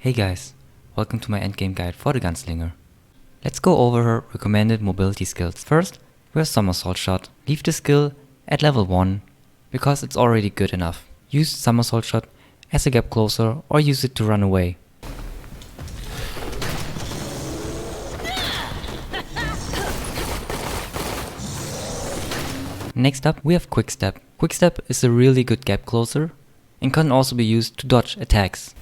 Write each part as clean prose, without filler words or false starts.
Hey guys, welcome to my endgame guide for the Gunslinger. Let's go over her recommended mobility skills. First, we have Somersault Shot. Leave the skill at level 1 because it's already good enough. Use Somersault Shot as a gap closer or use it to run away. Next up, we have Quick Step. Quick Step is a really good gap closer and can also be used to dodge attacks.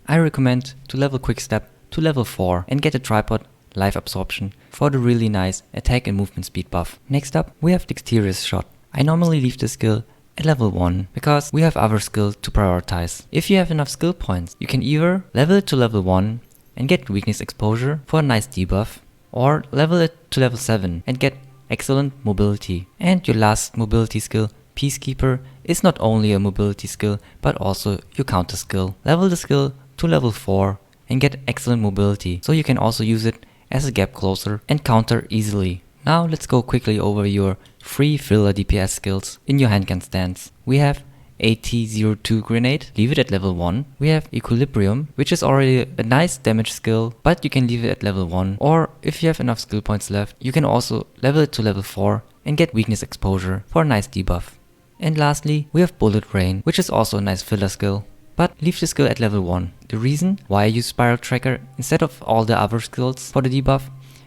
I recommend to level Quick Step to level 4 and get a tripod life absorption for the really nice attack and movement speed buff. Next up, we have Dexterous Shot. I normally leave the skill at level 1 because we have other skills to prioritize. If you have enough skill points, you can either level it to level 1 and get weakness exposure for a nice debuff, or level it to level 7 and get excellent mobility. And your last mobility skill, Peacekeeper, is not only a mobility skill but also your counter skill. Level the skill to level 4 and get excellent mobility, so you can also use it as a gap closer and counter easily. Now let's go quickly over your free filler DPS skills in your handgun stance. We have AT-02 Grenade, leave it at level 1. We have Equilibrium, which is already a nice damage skill, but you can leave it at level 1. Or if you have enough skill points left, you can also level it to level 4 and get weakness exposure for a nice debuff. And lastly, we have Bullet Rain, which is also a nice filler skill, but leave the skill at level 1. The reason why I use Spiral Tracker instead of all the other skills for the debuff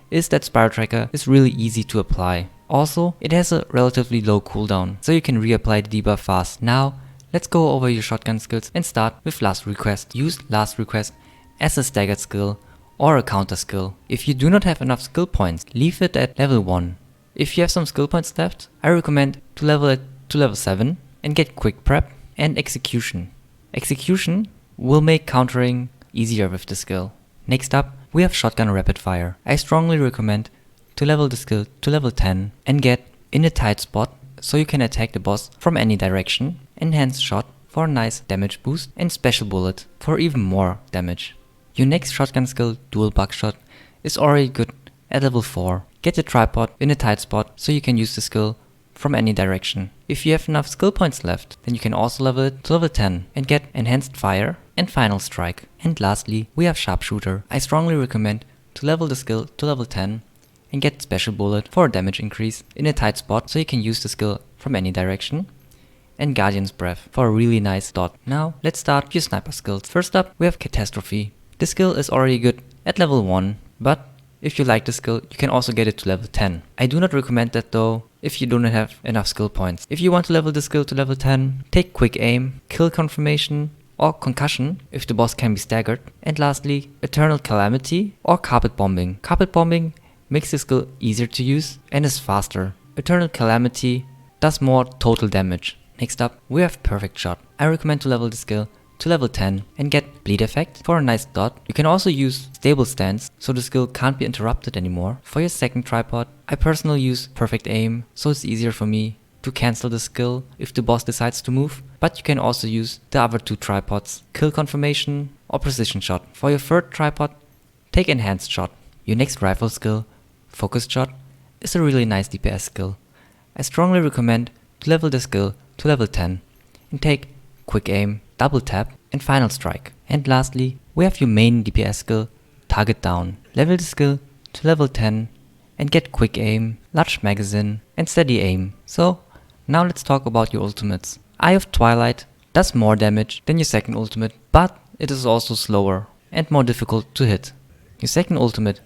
is that Spiral Tracker is really easy to apply. Also, it has a relatively low cooldown, so you can reapply the debuff fast. Now, let's go over your shotgun skills and start with Last Request. Use Last Request as a staggered skill or a counter skill. If you do not have enough skill points, leave it at level 1. If you have some skill points left, I recommend to level it to level 7 and get Quick Prep and Execution. Execution will make countering easier with the skill. Next up, we have Shotgun Rapid Fire. I strongly recommend to level the skill to level 10 and get in a tight spot so you can attack the boss from any direction, Enhanced Shot for a nice damage boost, and Special Bullet for even more damage. Your next shotgun skill, Dual Buckshot, is already good at level 4. Get a tripod in a tight spot so you can use the skill from any direction. If you have enough skill points left, then you can also level it to level 10 and get Enhanced Fire and Final Strike. And lastly, we have Sharpshooter. I strongly recommend to level the skill to level 10 and get Special Bullet for a damage increase in a tight spot so you can use the skill from any direction, and Guardian's Breath for a really nice dot. Now let's start with your sniper skills. First up, we have Catastrophe. This skill is already good at level 1, but if you like the skill, you can also get it to level 10. I do not recommend that though if you do not have enough skill points. If you want to level the skill to level 10, take Quick Aim, Kill Confirmation, or Concussion if the boss can be staggered. And lastly, Eternal Calamity or Carpet Bombing. Carpet Bombing makes the skill easier to use and is faster. Eternal Calamity does more total damage. Next up, we have Perfect Shot. I recommend to level the skill to level 10 and get Bleed Effect for a nice dot. You can also use Stable Stance so the skill can't be interrupted anymore. For your second tripod, I personally use Perfect Aim so it's easier for me to cancel the skill if the boss decides to move, but you can also use the other two tripods, Kill Confirmation or Precision Shot. For your third tripod, take Enhanced Shot. Your next rifle skill, Focused Shot, is a really nice DPS skill. I strongly recommend to level the skill to level 10 and take Quick Aim, Double Tap and Final Strike. And lastly, we have your main DPS skill, Target Down. Level the skill to level 10 and get Quick Aim, Large Magazine and Steady Aim. So now let's talk about your ultimates. Eye of Twilight does more damage than your second ultimate, but it is also slower and more difficult to hit. Your second ultimate,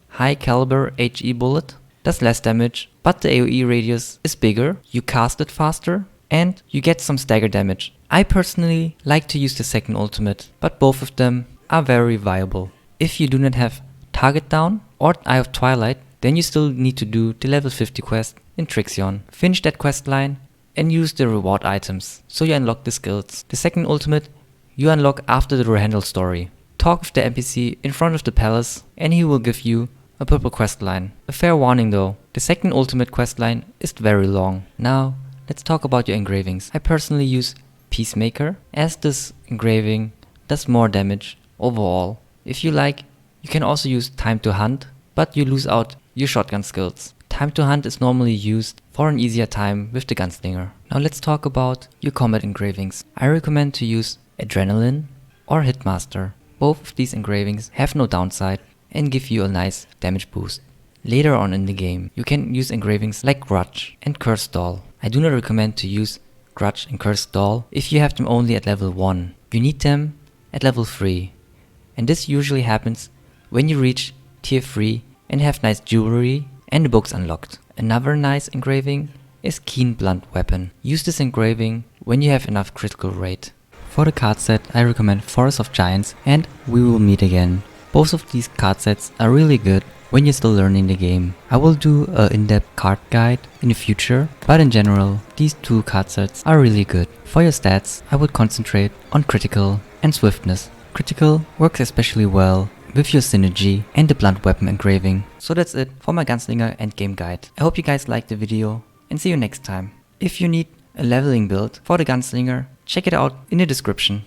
High Caliber HE Bullet, does less damage, but the AoE radius is bigger, you cast it faster, and you get some stagger damage. I personally like to use the second ultimate, but both of them are very viable. If you do not have Target Down or Eye of Twilight, then you still need to do the level 50 quest in Trixion. Finish that quest line and use the reward items, so you unlock the skills. The second ultimate you unlock after the Rohendel story. Talk with the NPC in front of the palace and he will give you a purple quest line. A fair warning though, the second ultimate quest line is very long. Now let's talk about your engravings. I personally use Peacemaker as this engraving does more damage overall. If you like, you can also use Time to Hunt, but you lose out your shotgun skills. Time to Hunt is normally used for an easier time with the Gunslinger. Now let's talk about your combat engravings. I recommend to use Adrenaline or Hitmaster. Both of these engravings have no downside and give you a nice damage boost. Later on in the game, you can use engravings like Grudge and Cursed Doll. I do not recommend to use Grudge and Cursed Doll if you have them only at level 1. You need them at level 3. And this usually happens when you reach tier 3 and have nice jewelry and the books unlocked. Another nice engraving is Keen Blunt Weapon. Use this engraving when you have enough critical rate. For the card set, I recommend Forest of Giants and We Will Meet Again. Both of these card sets are really good when you're still learning the game. I will do an in-depth card guide in the future, but in general, these two card sets are really good. For your stats, I would concentrate on critical and swiftness. Critical works especially well with your synergy and the blunt weapon engraving. So that's it for my Gunslinger endgame guide. I hope you guys liked the video and see you next time. If you need a leveling build for the Gunslinger, check it out in the description.